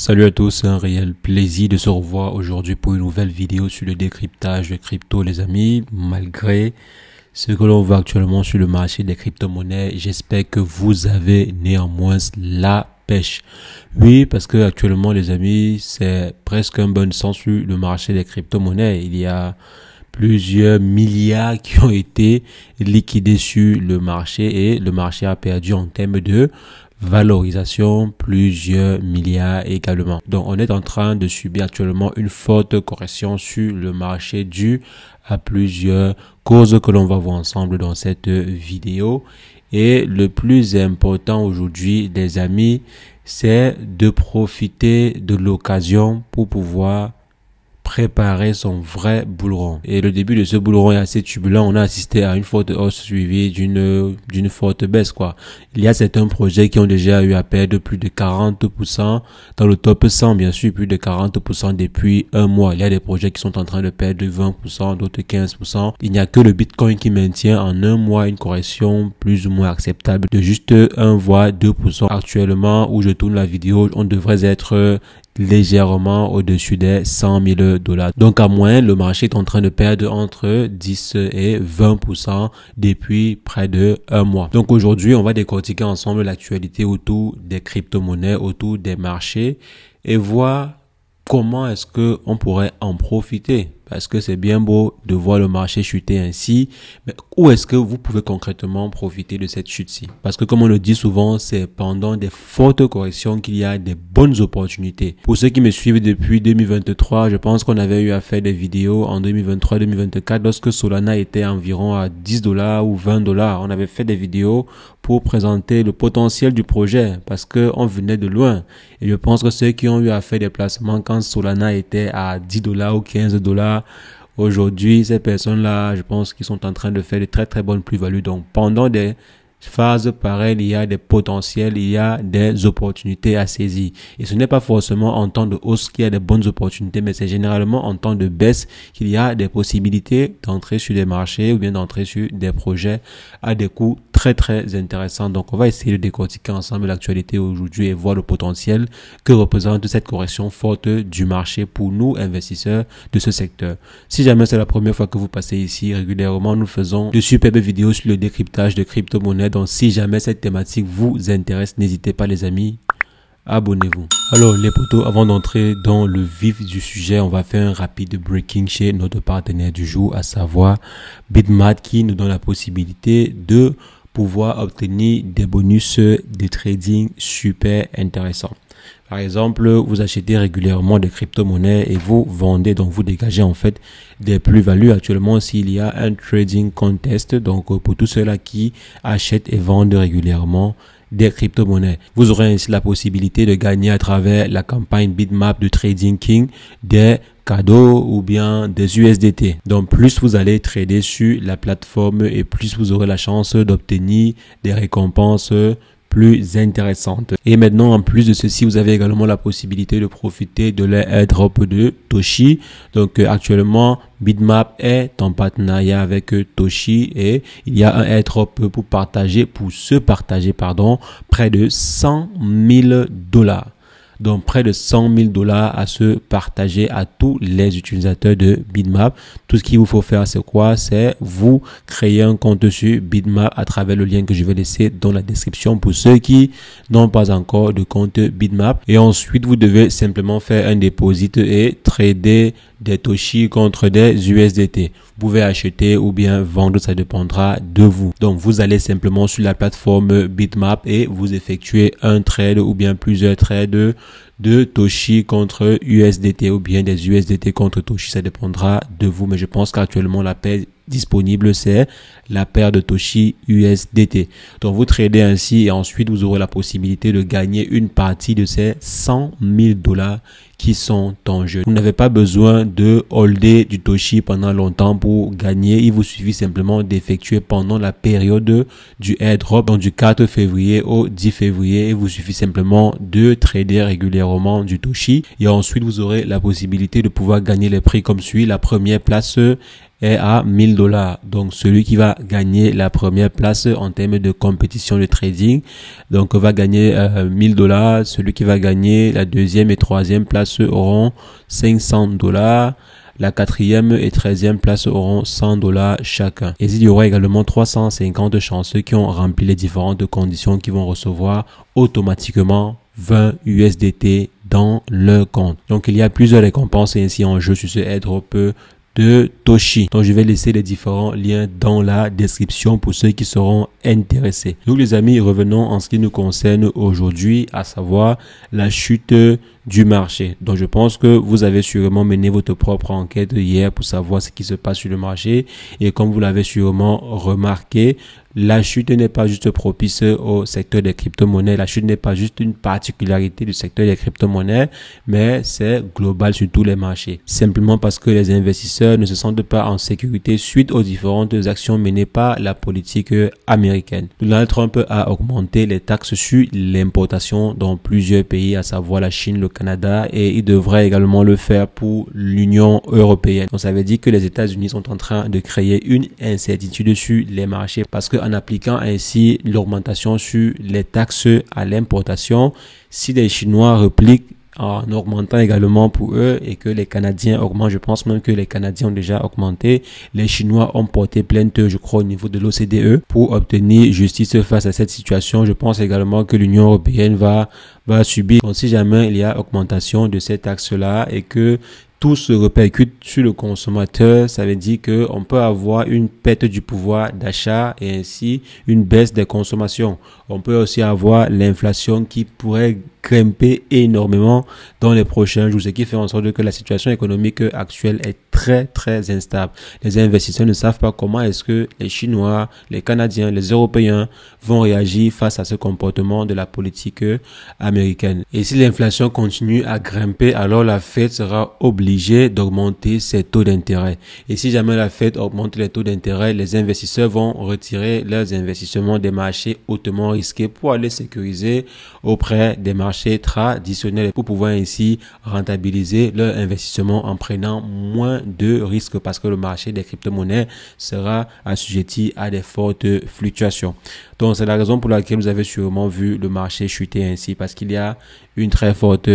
Salut à tous, c'est un réel plaisir de se revoir aujourd'hui pour une nouvelle vidéo sur le décryptage de crypto les amis. Malgré ce que l'on voit actuellement sur le marché des crypto-monnaies, j'espère que vous avez néanmoins la pêche. Oui, parce que actuellement les amis, c'est presque un bon sens sur le marché des crypto-monnaies. Il y a plusieurs milliards qui ont été liquidés sur le marché et le marché a perdu en termes de valorisation plusieurs milliards également. Donc on est en train de subir actuellement une forte correction sur le marché due à plusieurs causes que l'on va voir ensemble dans cette vidéo. Et le plus important aujourd'hui les amis, c'est de profiter de l'occasion pour pouvoir préparer son vrai bull run. Et le début de ce bull run est assez turbulent. On a assisté à une forte hausse suivie d'une forte baisse, quoi. Il y a certains projets qui ont déjà eu à perdre plus de 40% dans le top 100, bien sûr, plus de 40% depuis un mois. Il y a des projets qui sont en train de perdre 20%, d'autres 15%. Il n'y a que le Bitcoin qui maintient en un mois une correction plus ou moins acceptable de juste 1 voire 2%. Actuellement, où je tourne la vidéo, on devrait être légèrement au-dessus des 100 000 $. Donc à moyen, le marché est en train de perdre entre 10 et 20% depuis près de un mois. Donc aujourd'hui, on va décortiquer ensemble l'actualité autour des crypto-monnaies, autour des marchés et voir comment est-ce que on pourrait en profiter. Parce que c'est bien beau de voir le marché chuter ainsi, mais où est-ce que vous pouvez concrètement profiter de cette chute-ci? Parce que comme on le dit souvent, c'est pendant des fortes corrections qu'il y a des bonnes opportunités. Pour ceux qui me suivent depuis 2023, je pense qu'on avait eu à faire des vidéos en 2023-2024 lorsque Solana était environ à 10 $ ou 20 $. On avait fait des vidéos pour présenter le potentiel du projet parce que on venait de loin. Et je pense que ceux qui ont eu à faire des placements quand Solana était à 10 $ ou 15 $, aujourd'hui, ces personnes-là, je pense qu'ils sont en train de faire de très très bonnes plus-values. Donc, pendant des phases pareilles, il y a des potentiels, il y a des opportunités à saisir. Et ce n'est pas forcément en temps de hausse qu'il y a des bonnes opportunités, mais c'est généralement en temps de baisse qu'il y a des possibilités d'entrer sur des marchés ou bien d'entrer sur des projets à des coûts très très intéressants. Donc, on va essayer de décortiquer ensemble l'actualité aujourd'hui et voir le potentiel que représente cette correction forte du marché pour nous, investisseurs de ce secteur. Si jamais c'est la première fois que vous passez ici, régulièrement, nous faisons de superbes vidéos sur le décryptage de crypto-monnaies. Donc, si jamais cette thématique vous intéresse, n'hésitez pas les amis, abonnez-vous. Alors les potos, avant d'entrer dans le vif du sujet, on va faire un rapide breaking chez notre partenaire du jour, à savoir Bitmapt, qui nous donne la possibilité de pouvoir obtenir des bonus de trading super intéressants. Par exemple, vous achetez régulièrement des crypto-monnaies et vous vendez, donc vous dégagez en fait des plus-values. Actuellement, s'il y a un trading contest, donc pour tous ceux-là qui achètent et vendent régulièrement des crypto-monnaies, vous aurez ainsi la possibilité de gagner à travers la campagne Bitmapt de Trading King des cadeaux ou bien des USDT. Donc plus vous allez trader sur la plateforme et plus vous aurez la chance d'obtenir des récompenses plus intéressante. Et maintenant, en plus de ceci, vous avez également la possibilité de profiter de l'airdrop de Toshi. Donc actuellement, Bitmapt est en partenariat avec Toshi et il y a un airdrop pour se partager près de 100 000 $. Donc près de 100 000 $ à se partager à tous les utilisateurs de Bitmapt. Tout ce qu'il vous faut faire, c'est quoi? C'est vous créer un compte sur Bitmapt à travers le lien que je vais laisser dans la description pour ceux qui n'ont pas encore de compte Bitmapt. Et ensuite, vous devez simplement faire un deposit et trader des Toshi contre des USDT. Vous pouvez acheter ou bien vendre, ça dépendra de vous. Donc, vous allez simplement sur la plateforme Bitmapt et vous effectuez un trade ou bien plusieurs trades de Toshi contre USDT ou bien des USDT contre Toshi, ça dépendra de vous. Mais je pense qu'actuellement, la paire disponible, c'est la paire de Toshi USDT. Donc, vous tradez ainsi et ensuite, vous aurez la possibilité de gagner une partie de ces 100 000 $ qui sont en jeu. Vous n'avez pas besoin de holder du Toshi pendant longtemps pour gagner. Il vous suffit simplement d'effectuer pendant la période du airdrop, donc du 4 février au 10 février. Il vous suffit simplement de trader régulièrement du Toshi et ensuite vous aurez la possibilité de pouvoir gagner les prix comme suit. La première place est à $1000. Donc, celui qui va gagner la première place en termes de compétition de trading, donc va gagner $1000. Celui qui va gagner la deuxième et troisième place auront $500. La quatrième et 13e place auront $100 chacun. Et il y aura également 350 chanceux qui ont rempli les différentes conditions qui vont recevoir automatiquement 20 USDT dans leur compte. Donc, il y a plusieurs récompenses ainsi en jeu sur ce airdrop de Toshi. Donc, je vais laisser les différents liens dans la description pour ceux qui seront intéressés. Donc, les amis, revenons en ce qui nous concerne aujourd'hui, à savoir la chute du marché. Donc, je pense que vous avez sûrement mené votre propre enquête hier pour savoir ce qui se passe sur le marché. Et comme vous l'avez sûrement remarqué, la chute n'est pas juste propice au secteur des crypto-monnaies. La chute n'est pas juste une particularité du secteur des crypto-monnaies, mais c'est global sur tous les marchés. Simplement parce que les investisseurs ne se sentent pas en sécurité suite aux différentes actions menées par la politique américaine. Donald Trump a augmenté les taxes sur l'importation dans plusieurs pays, à savoir la Chine, le Canada, et il devrait également le faire pour l'Union européenne. Donc ça veut dire que les États-Unis sont en train de créer une incertitude sur les marchés parce que en appliquant ainsi l'augmentation sur les taxes à l'importation, si les Chinois repliquent en augmentant également pour eux et que les Canadiens augmentent, je pense même que les Canadiens ont déjà augmenté, les Chinois ont porté plainte, je crois, au niveau de l'OCDE pour obtenir justice face à cette situation. Je pense également que l'Union européenne va subir. Donc, si jamais il y a augmentation de ces taxes-là et que tout se répercute sur le consommateur, ça veut dire que on peut avoir une perte du pouvoir d'achat et ainsi une baisse des consommations. On peut aussi avoir l'inflation qui pourrait grimper énormément dans les prochains jours, ce qui fait en sorte que la situation économique actuelle est très instable. Les investisseurs ne savent pas comment est-ce que les Chinois, les Canadiens, les Européens vont réagir face à ce comportement de la politique américaine. Et si l'inflation continue à grimper, alors la Fed sera obligée d'augmenter ses taux d'intérêt. Et si jamais la Fed augmente les taux d'intérêt, les investisseurs vont retirer leurs investissements des marchés hautement risqués pour aller sécuriser auprès des marchés traditionnels pour pouvoir ainsi rentabiliser leur investissement en prenant moins de risques parce que le marché des crypto-monnaies sera assujetti à des fortes fluctuations. Donc, c'est la raison pour laquelle vous avez sûrement vu le marché chuter ainsi parce qu'il y a une très forte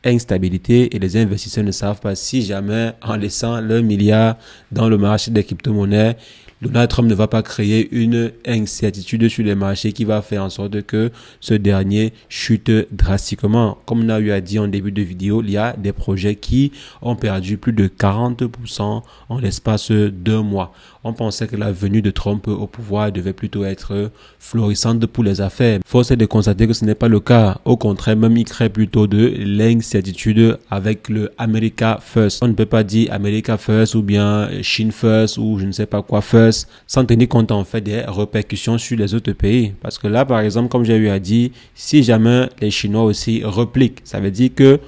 instabilité et les investisseurs ne savent pas si jamais en laissant leurs milliards dans le marché des crypto-monnaies, Donald Trump ne va pas créer une incertitude sur les marchés qui va faire en sorte que ce dernier chute drastiquement. Comme on a eu à dire en début de vidéo, il y a des projets qui ont perdu plus de 40% en l'espace d'un mois. On pensait que la venue de Trump au pouvoir devait plutôt être florissante pour les affaires. Force est de constater que ce n'est pas le cas. Au contraire, même il crée plutôt de l'incertitude avec le America First. On ne peut pas dire America First ou bien Chine First ou je ne sais pas quoi First sans tenir compte en fait des répercussions sur les autres pays. Parce que là, par exemple, comme j'ai eu à dire, si jamais les Chinois aussi repliquent, ça veut dire que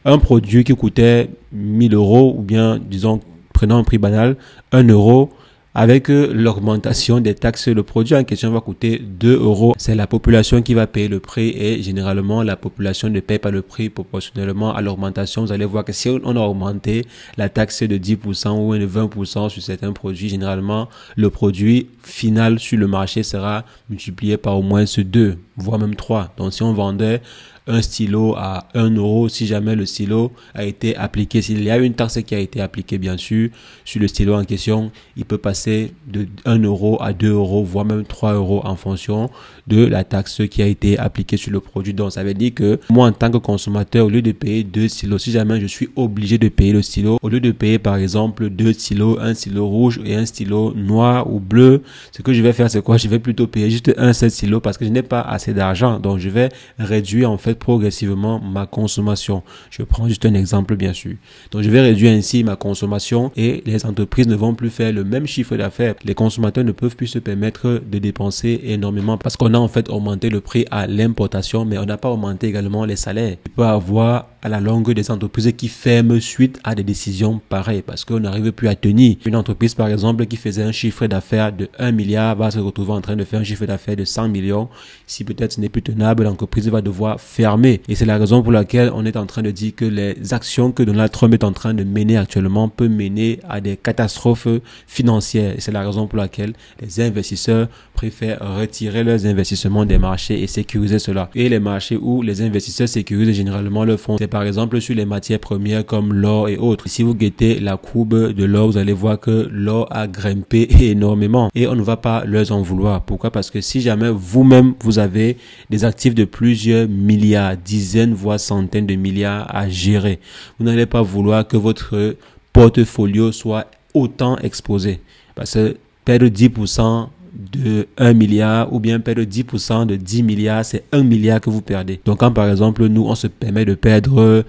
un produit qui coûtait 1000 euros ou bien, disons, prenons un prix banal, 1 euro, avec l'augmentation des taxes, le produit en question va coûter 2 euros. C'est la population qui va payer le prix et généralement, la population ne paye pas le prix proportionnellement à l'augmentation. Vous allez voir que si on a augmenté la taxe de 10% ou de 20% sur certains produits, généralement, le produit final sur le marché sera multiplié par au moins 2, voire même 3. Donc, si on vendait un stylo à 1 euro, si jamais le stylo a été appliqué, s'il y a une taxe qui a été appliquée bien sûr sur le stylo en question, il peut passer de 1 euro à 2 euros, voire même 3 euros en fonction de la taxe qui a été appliquée sur le produit. Donc ça veut dire que moi en tant que consommateur, au lieu de payer 2 stylos, si jamais je suis obligé de payer le stylo, au lieu de payer par exemple 2 stylos, un stylo rouge et un stylo noir ou bleu, ce que je vais faire c'est quoi? Je vais plutôt payer juste un seul stylo parce que je n'ai pas assez d'argent. Donc je vais réduire en fait progressivement ma consommation. Je prends juste un exemple bien sûr. Donc je vais réduire ainsi ma consommation et les entreprises ne vont plus faire le même chiffre d'affaires. Les consommateurs ne peuvent plus se permettre de dépenser énormément parce qu'on a en fait augmenté le prix à l'importation, mais on n'a pas augmenté également les salaires. Il peut y avoir à la longue des entreprises qui ferment suite à des décisions pareilles parce qu'on n'arrive plus à tenir. Une entreprise par exemple qui faisait un chiffre d'affaires de 1 milliard va se retrouver en train de faire un chiffre d'affaires de 100 millions. Si peut-être ce n'est plus tenable, l'entreprise va devoir fermer. Et c'est la raison pour laquelle on est en train de dire que les actions que Donald Trump est en train de mener actuellement peuvent mener à des catastrophes financières. Et c'est la raison pour laquelle les investisseurs préfèrent retirer leurs investissements des marchés et sécuriser cela. Et les marchés où les investisseurs sécurisent généralement le fonds, c'est par exemple sur les matières premières comme l'or et autres. Si vous guettez la courbe de l'or, vous allez voir que l'or a grimpé énormément et on ne va pas leur en vouloir. Pourquoi? Parce que si jamais vous-même vous avez des actifs de plusieurs milliards, dizaines voire centaines de milliards à gérer, vous n'allez pas vouloir que votre portfolio soit autant exposé. Parce que perdre 10% de 1 milliard ou bien perdre 10% de 10 milliards, c'est 1 milliard que vous perdez. Donc quand par exemple nous on se permet de perdre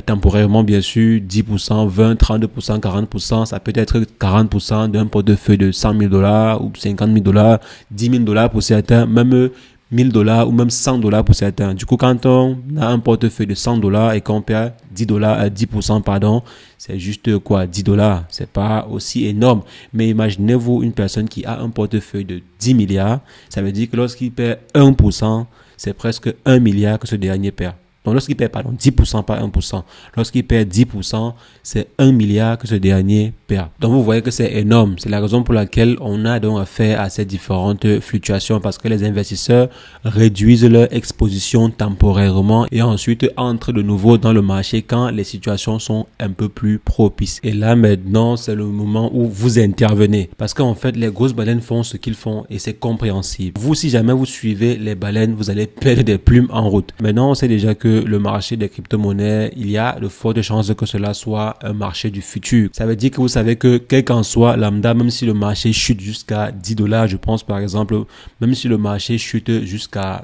temporairement bien sûr 10%, 20, 30%, 40%, ça peut être 40% d'un portefeuille de 100 000 $ ou 50 000 $, 10 000 $ pour certains, même 1000 $ ou même 100 $ pour certains. Du coup, quand on a un portefeuille de 100 $ et qu'on perd 10%, pardon, c'est juste quoi? 10 $. C'est pas aussi énorme. Mais imaginez-vous une personne qui a un portefeuille de 10 milliards. Ça veut dire que lorsqu'il perd 1%, c'est presque 1 milliard que ce dernier perd. Donc, lorsqu'il perd, 10%, pas 1%. Lorsqu'il perd 10%, c'est 1 milliard que ce dernier perd. Donc, vous voyez que c'est énorme. C'est la raison pour laquelle on a donc affaire à ces différentes fluctuations parce que les investisseurs réduisent leur exposition temporairement et ensuite entrent de nouveau dans le marché quand les situations sont un peu plus propices. Et là, maintenant, c'est le moment où vous intervenez parce qu'en fait, les grosses baleines font ce qu'ils font et c'est compréhensible. Vous, si jamais vous suivez les baleines, vous allez perdre des plumes en route. Maintenant, on sait déjà que le marché des crypto-monnaies, il y a de fortes chances que cela soit un marché du futur. Ça veut dire que vous savez que quel qu'en soit lambda, même si le marché chute jusqu'à 10 $, je pense par exemple, même si le marché chute jusqu'à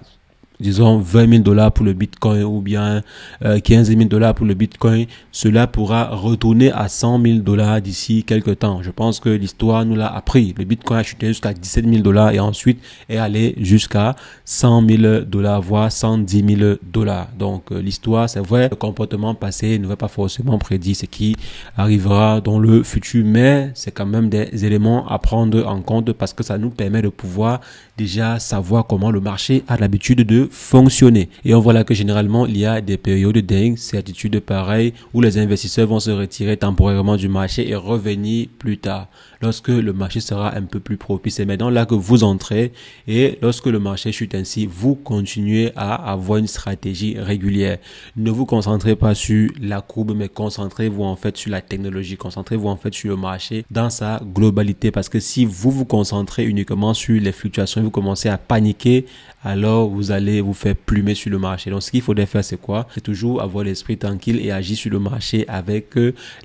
disons 20 000 $ pour le Bitcoin ou bien 15 000 $ pour le Bitcoin, cela pourra retourner à 100 000 $ d'ici quelques temps. Je pense que l'histoire nous l'a appris. Le Bitcoin a chuté jusqu'à 17 000 $ et ensuite est allé jusqu'à 100 000 $, voire 110 000 $. Donc l'histoire, c'est vrai, le comportement passé ne va pas forcément prédire ce qui arrivera dans le futur, mais c'est quand même des éléments à prendre en compte parce que ça nous permet de pouvoir déjà savoir comment le marché a l'habitude de fonctionner. Et on voit là que généralement, il y a des périodes d'incertitude pareilles où les investisseurs vont se retirer temporairement du marché et revenir plus tard lorsque le marché sera un peu plus propice. C'est maintenant là que vous entrez et lorsque le marché chute ainsi, vous continuez à avoir une stratégie régulière. Ne vous concentrez pas sur la courbe, mais concentrez-vous en fait sur la technologie, concentrez-vous en fait sur le marché dans sa globalité parce que si vous vous concentrez uniquement sur les fluctuations, vous commencez à paniquer, alors vous allez vous faire plumer sur le marché. Donc ce qu'il faudrait faire, c'est quoi? C'est toujours avoir l'esprit tranquille et agir sur le marché avec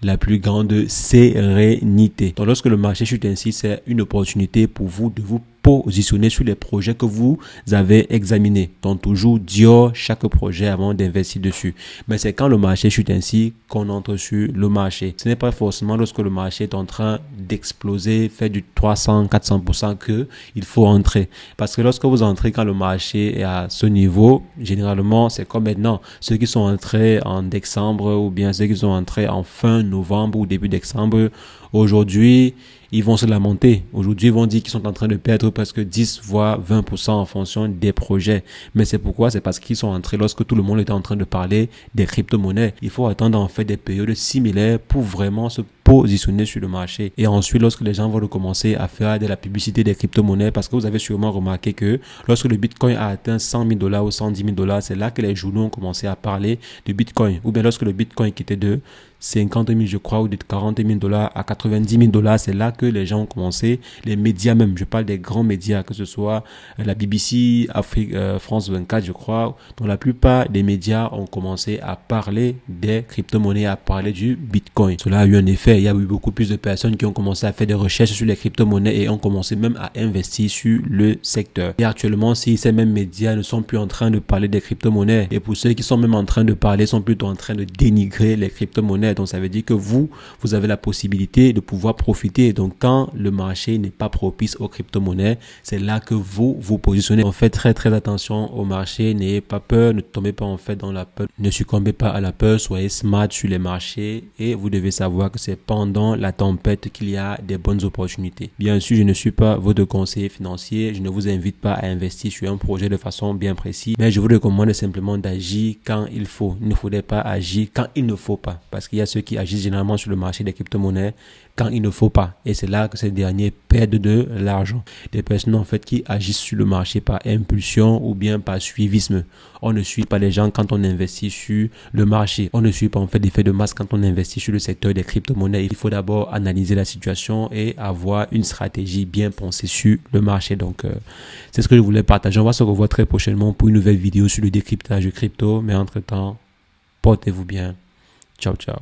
la plus grande sérénité. Donc lorsque le marché chute ainsi, c'est une opportunité pour vous de vous positionner sur les projets que vous avez examinés. Donc toujours dire chaque projet avant d'investir dessus. Mais c'est quand le marché chute ainsi qu'on entre sur le marché. Ce n'est pas forcément lorsque le marché est en train d'exploser, faire du 300-400% que il faut entrer. Parce que lorsque vous entrez quand le marché est à ce niveau, généralement c'est comme maintenant. Ceux qui sont entrés en décembre ou bien ceux qui sont entrés en fin novembre ou début décembre, aujourd'hui, ils vont se lamenter. Aujourd'hui, ils vont dire qu'ils sont en train de perdre presque 10 voire 20% en fonction des projets. Mais c'est pourquoi? C'est parce qu'ils sont entrés lorsque tout le monde était en train de parler des crypto-monnaies. Il faut attendre en fait des périodes similaires pour vraiment se positionner sur le marché. Et ensuite, lorsque les gens vont recommencer à faire de la publicité des crypto-monnaies, parce que vous avez sûrement remarqué que lorsque le Bitcoin a atteint 100 000 $ ou 110 000 $, c'est là que les journaux ont commencé à parler de Bitcoin. Ou bien lorsque le Bitcoin qui était de 50 000 je crois ou de 40 000 $ à 90 000 $, c'est là que les gens ont commencé, les médias même, je parle des grands médias, que ce soit la BBC, Afrique, France 24 je crois, dont la plupart des médias ont commencé à parler des crypto-monnaies, à parler du Bitcoin. Cela a eu un effet il y a eu beaucoup plus de personnes qui ont commencé à faire des recherches sur les crypto-monnaies et ont commencé même à investir sur le secteur. Et actuellement, si ces mêmes médias ne sont plus en train de parler des crypto-monnaies, et pour ceux qui sont même en train de parler, sont plutôt en train de dénigrer les crypto-monnaies. Donc, ça veut dire que vous avez la possibilité de pouvoir profiter. Donc, quand le marché n'est pas propice aux crypto-monnaies, c'est là que vous vous positionnez. En fait, très très attention au marché. N'ayez pas peur, ne tombez pas en fait dans la peur. Ne succombez pas à la peur, soyez smart sur les marchés et vous devez savoir que c'est pendant la tempête qu'il y a des bonnes opportunités. Bien sûr, je ne suis pas votre conseiller financier. Je ne vous invite pas à investir sur un projet de façon bien précise, mais je vous recommande simplement d'agir quand il faut. Il ne faudrait pas agir quand il ne faut pas, parce qu'il y a ceux qui agissent généralement sur le marché des crypto-monnaies quand il ne faut pas, et c'est là que ces derniers perdent de l'argent. Des personnes en fait qui agissent sur le marché par impulsion ou bien par suivisme. On ne suit pas les gens quand on investit sur le marché. On ne suit pas en fait l'effet de masse quand on investit sur le secteur des crypto-monnaies. Il faut d'abord analyser la situation et avoir une stratégie bien pensée sur le marché. Donc c'est ce que je voulais partager. On va se revoir très prochainement pour une nouvelle vidéo sur le décryptage de crypto. Mais entre-temps, portez-vous bien. Ciao, ciao.